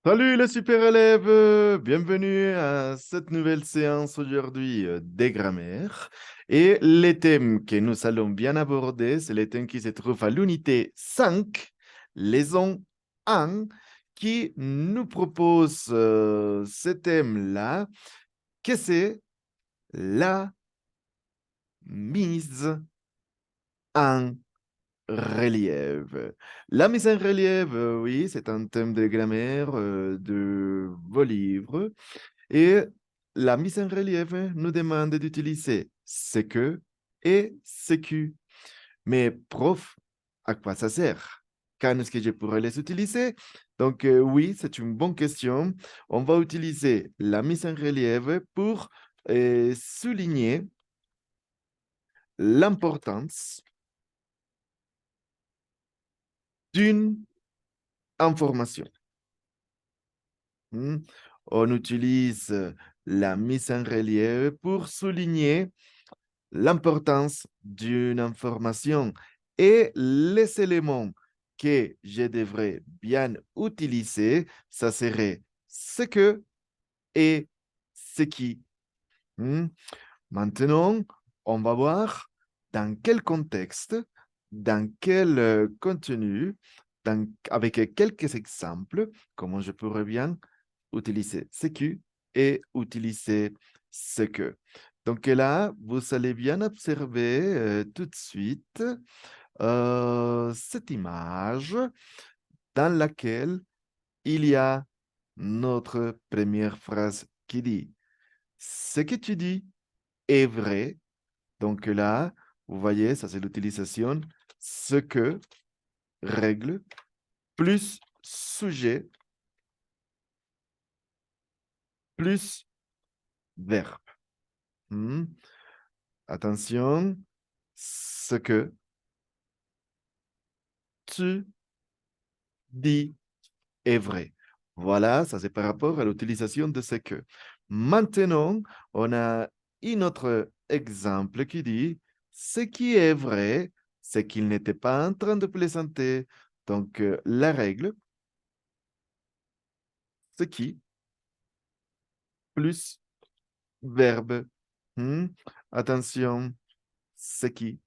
Salut les super élèves, bienvenue à cette nouvelle séance aujourd'hui des grammaires. Et les thèmes que nous allons bien aborder, c'est les thèmes qui se trouvent à l'unité 5, leçon 1, qui nous propose ce thème-là, que c'est la mise en relief. La mise en relief, oui, c'est un thème de grammaire de vos livres. Et la mise en relief nous demande d'utiliser ce que et ce qui. Mais prof, à quoi ça sert? Quand est-ce que je pourrais les utiliser? Donc oui, c'est une bonne question. On va utiliser la mise en relief pour souligner l'importance d'une information. Hmm. On utilise la mise en relief pour souligner l'importance d'une information et les éléments que je devrais bien utiliser, ça serait ce que et ce qui. Hmm. Maintenant, on va voir dans quel contexte, dans quel contenu, avec quelques exemples, comment je pourrais bien utiliser ce qui et utiliser ce que. Donc là, vous allez bien observer tout de suite cette image dans laquelle il y a notre première phrase qui dit ce que tu dis est vrai. Donc là, vous voyez, ça c'est l'utilisation ce que, règle, plus sujet, plus verbe. Hmm. Attention, ce que tu dis est vrai. Voilà, ça c'est par rapport à l'utilisation de ce que. Maintenant, on a un autre exemple qui dit ce qui est vrai, c'est qu'il n'était pas en train de plaisanter. Donc, la règle, ce qui, plus verbe. Hmm. Attention, ce qui,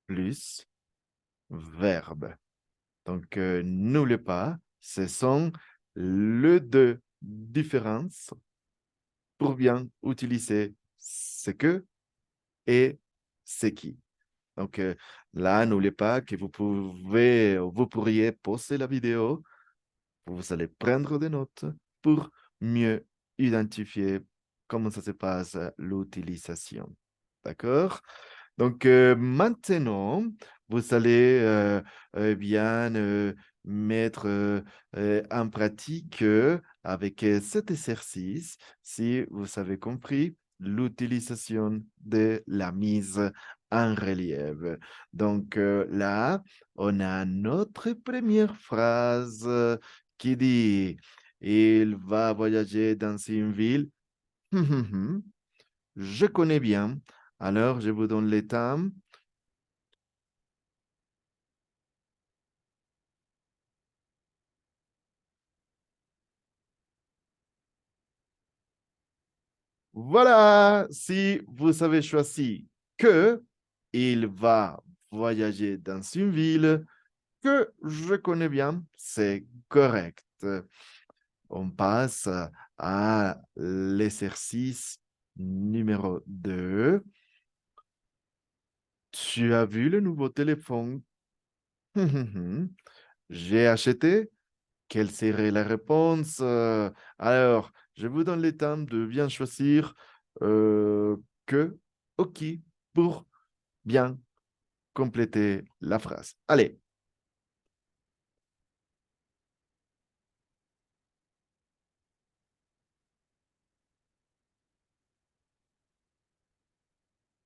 plus verbe. Donc, n'oubliez pas, ce sont les deux différences pour bien utiliser ce que et ce qui. Donc, là, n'oubliez pas que vous pourriez poser la vidéo, vous allez prendre des notes pour mieux identifier comment ça se passe l'utilisation. D'accord? Donc, maintenant, vous allez bien mettre en pratique avec cet exercice, si vous avez compris, l'utilisation de la mise en relief. Donc, là, on a notre première phrase qui dit, il va voyager dans une ville. Je connais bien. Alors, je vous donne les temps. Voilà, si vous avez choisi que il va voyager dans une ville que je connais bien, c'est correct. On passe à l'exercice numéro 2. Tu as vu le nouveau téléphone? J'ai acheté. Quelle serait la réponse? Alors, je vous donne le temps de bien choisir que ou qui pour bien compléter la phrase. Allez,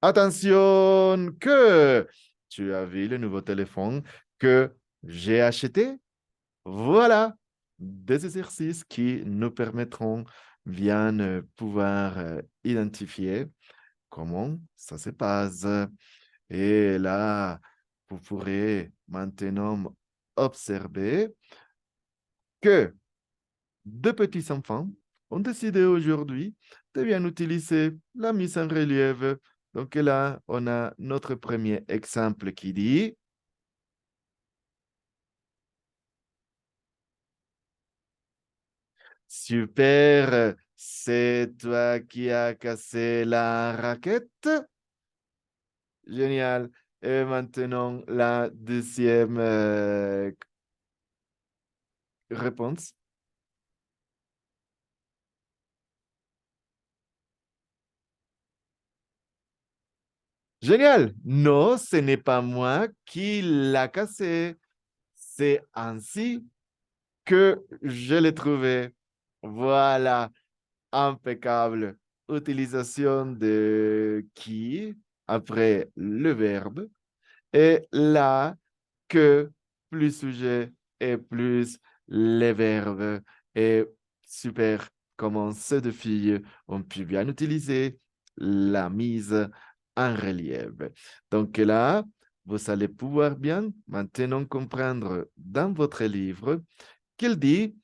attention, que tu as vu le nouveau téléphone que j'ai acheté. Voilà des exercices qui nous permettront bien pouvoir identifier comment ça se passe. Et là, vous pourrez maintenant observer que deux petits enfants ont décidé aujourd'hui de bien utiliser la mise en relief. Donc là, on a notre premier exemple qui dit, super, c'est toi qui as cassé la raquette. Génial. Et maintenant, la deuxième réponse. Génial. Non, ce n'est pas moi qui l'a cassé. C'est ainsi que je l'ai trouvé. Voilà, impeccable. Utilisation de qui après le verbe et là que plus sujet et plus les verbes. Et super, comment ces deux filles ont pu bien utiliser la mise en relief. Donc là, vous allez pouvoir bien maintenant comprendre dans votre livre qu'il dit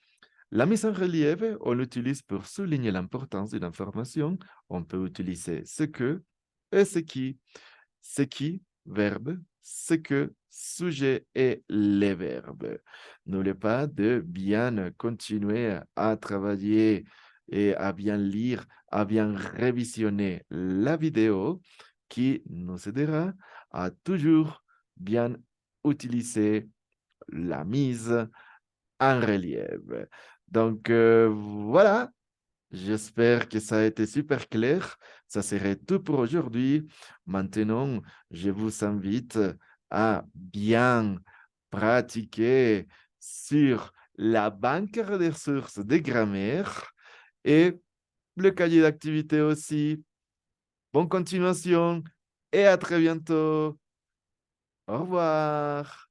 la mise en relief, on l'utilise pour souligner l'importance d'une information. On peut utiliser ce que et ce qui. Ce qui, verbe, ce que, sujet et les verbes. N'oubliez pas de bien continuer à travailler et à bien lire, à bien révisionner la vidéo qui nous aidera à toujours bien utiliser la mise en relief. Donc voilà, j'espère que ça a été super clair. Ça serait tout pour aujourd'hui. Maintenant, je vous invite à bien pratiquer sur la banque de ressources de grammaire et le cahier d'activité aussi. Bonne continuation et à très bientôt. Au revoir.